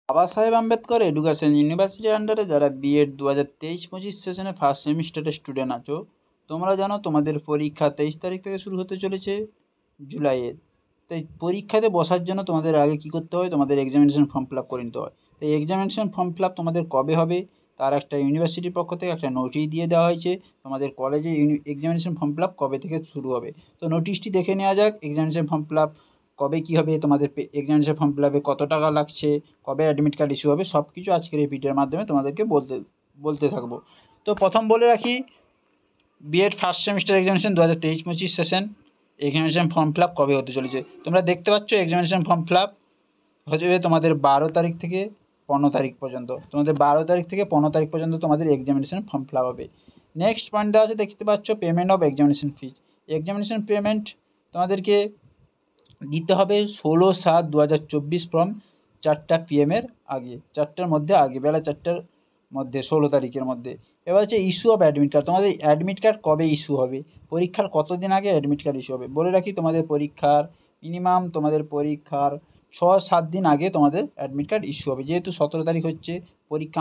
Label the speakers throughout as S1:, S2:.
S1: বাবা সাহেব আম্বেদকর এডুকেশন ইউনিভার্সিটির আন্ডারে যারা বিএড 2023-25 সেশনে ফার্স্ট সেমিস্টারের স্টুডেন্ট আছো, তোমরা জানো তোমাদের পরীক্ষা 23 তারিখ থেকে শুরু হতে চলেছে জুলাইয়ের। তাই পরীক্ষাতে বসার জন্য তোমাদের আগে কী করতে হয়, তোমাদের এক্সামিনেশন ফর্ম ফিল আপ করে নিতে হয়। তাই এক্সামিনেশন ফর্ম ফিল আপ তোমাদের কবে হবে তার একটা ইউনিভার্সিটির পক্ষ থেকে একটা নোটিশ দিয়ে দেওয়া হয়েছে, তোমাদের কলেজে এক্সামিনেশন ফর্ম ফিল আপ কবে থেকে শুরু হবে। তো নোটিশটি দেখে নেওয়া যাক। এক্সামিনেশন ফর্ম ফিল আপ কবে কী হবে, তোমাদের এক্সামিনেশন ফর্ম ফিল আপে কত টাকা লাগছে, কবে অ্যাডমিট কার্ড ইস্যু হবে, সব কিছু আজকের এই ভিডিওর মাধ্যমে তোমাদেরকে বলতে থাকবো। তো প্রথম বলে রাখি, BEd first semester examination 2023-25 session examination form fill up কবে হতে চলেছে। তোমরা দেখতে পাচ্ছ এক্সামিনেশন ফর্ম ফিল আপ হচ্ছে তোমাদের 12 তারিখ থেকে 15 তারিখ পর্যন্ত। তোমাদের 12 তারিখ থেকে 15 তারিখ পর্যন্ত তোমাদের এক্সামিনেশন ফর্ম ফিল আপ হবে। নেক্সট পয়েন্ট দেওয়া আছে, দেখতে পাচ্ছ payment of examination fees. Examination payment তোমাদেরকে দিতে হবে 16/7/2024 ফ্রম 4টা PM আগে, 4টার মধ্যে আগে, বেলা 4টার মধ্যে, 16 তারিখের মধ্যে। এবার হচ্ছে ইস্যু অফ অ্যাডমিট কার্ড। তোমাদের অ্যাডমিট কার্ড কবে ইস্যু হবে, পরীক্ষার কতদিন আগে অ্যাডমিট কার্ড ইস্যু হবে। বলে রাখি, তোমাদের পরীক্ষার মিনিমাম 6-7 দিন আগে তোমাদের অ্যাডমিট কার্ড ইস্যু হবে। যেহেতু 17 তারিখ হচ্ছে পরীক্ষা,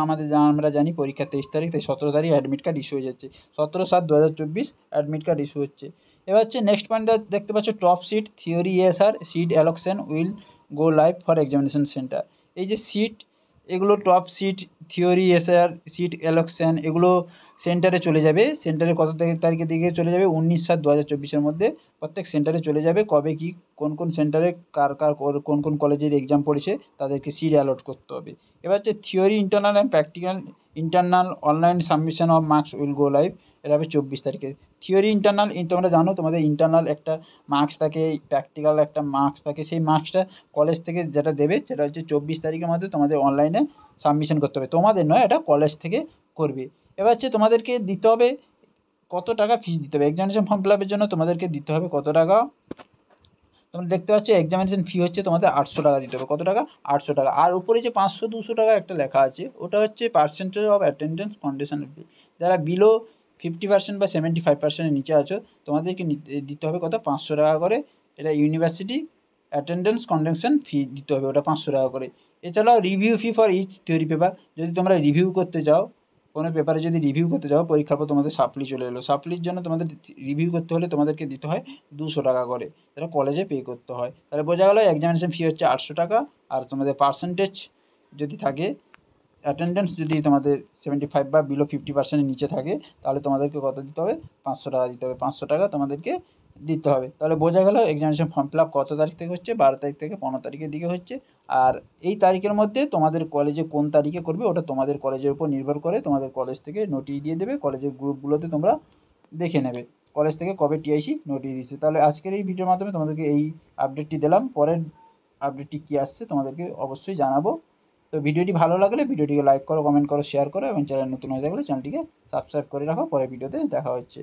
S1: আমরা জানি পরীক্ষা 23 তারিখ, তাই 17 তারিখ অ্যাডমিট কার্ড ইস্যু হয়ে যাচ্ছে। 17/7/2024 অ্যাডমিট কার্ড ইস্যু হচ্ছে। এবার হচ্ছে নেক্সট পয়েন্ট দেখতে পাচ্ছ, top seat theory SR seat allocation will go live for examination centre. এই যে সিট, এগুলো top seat theory SR seat allocation, এগুলো সেন্টারে চলে যাবে। সেন্টারে কত তারিখের দিকে চলে যাবে, 19/7/2024 মধ্যে প্রত্যেক সেন্টারে চলে যাবে। কবে কি কোন কোন সেন্টারে কার কোন কোন কলেজের এক্সাম পড়েছে তাদেরকে সিট অ্যালট করতে হবে। এবার হচ্ছে theory internal and practical internal online submission of marks will go live, এটা হবে 24 তারিখে। থিওরি ইন্টারনাল, তোমরা জানো তোমাদের ইন্টারনাল একটা মার্কস থাকে, প্র্যাকটিক্যাল একটা মার্কস থাকে। সেই মার্কসটা কলেজ থেকে যেটা দেবে সেটা হচ্ছে 24 তারিখের মধ্যে তোমাদের অনলাইনে সাবমিশন করতে হবে। তোমাদের নয়, এটা কলেজ থেকে করবে। এবার হচ্ছে তোমাদেরকে দিতে হবে কত টাকা ফিস দিতে হবে এক্সামিনেশন ফর্ম ফিল আপের জন্য। তোমাদেরকে দিতে হবে কত টাকা, তোমরা দেখতে পাচ্ছ এক্সামিনেশন ফি হচ্ছে তোমাদের 800 টাকা দিতে হবে। কত টাকা, 800 টাকা। আর উপরে যে 500-200 টাকা একটা লেখা আছে, ওটা হচ্ছে পার্সেন্টেজ অফ অ্যাটেন্ডেন্স কন্ডিশনাল ফি। যারা বিলো 50% বা 75%-এর নিচে আছো, তোমাদেরকে দিতে হবে কত, 500 টাকা করে। এটা ইউনিভার্সিটি অ্যাটেন্ডেন্স কন্ডিশন ফি দিতে হবে, ওটা 500 টাকা করে। এছাড়াও review fee for each theory paper. যদি তোমরা রিভিউ করতে যাও, কোনো পেপারে যদি রিভিউ করতে যাও, পরীক্ষার পর তোমাদের সাপ্লি চলে এলো, সাপ্লির জন্য তোমাদের রিভিউ করতে হলে তোমাদেরকে দিতে হয় 200 টাকা করে, যেটা কলেজে পে করতে হয়। তাহলে বোঝা গেল এক্সামিনেশন ফি হচ্ছে 800 টাকা। আর তোমাদের পার্সেন্টেজ যদি থাকে, অ্যাটেন্ডেন্স যদি তোমাদের 75 বা বিলো 50%-এর নিচে থাকে, তাহলে তোমাদেরকে কত দিতে হবে, 500 টাকা দিতে হবে। 500 টাকা তোমাদেরকে দিতে হবে। তাহলে বোঝা গেল এক্সামিনেশন ফর্ম ফিল আপ কত তারিখ থেকে হচ্ছে, 12 তারিখ থেকে 15 তারিখের দিকে হচ্ছে। আর এই তারিখের মধ্যে তোমাদের কলেজে কোন তারিখে করবে, ওটা তোমাদের কলেজের উপর নির্ভর করে। তোমাদের কলেজ থেকে নোটিশ দিয়ে দেবে, কলেজের গ্রুপগুলোতে তোমরা দেখে নেবে কলেজ থেকে কবে টিআইসি নোটিশ দিচ্ছে। তাহলে আজকের এই ভিডিওর মাধ্যমে তোমাদেরকে এই আপডেটটি দিলাম। পরের আপডেটটি কী আসছে তোমাদেরকে অবশ্যই জানাবো। তো ভিডিওটি ভালো লাগলে ভিডিওটিকে লাইক করো, কমেন্ট করো, শেয়ার করো, এবং চ্যানেল নতুন হয়ে থাকলে চ্যানেলটিকে সাবস্ক্রাইব করে রাখো। পরের ভিডিওতে দেখা হচ্ছে।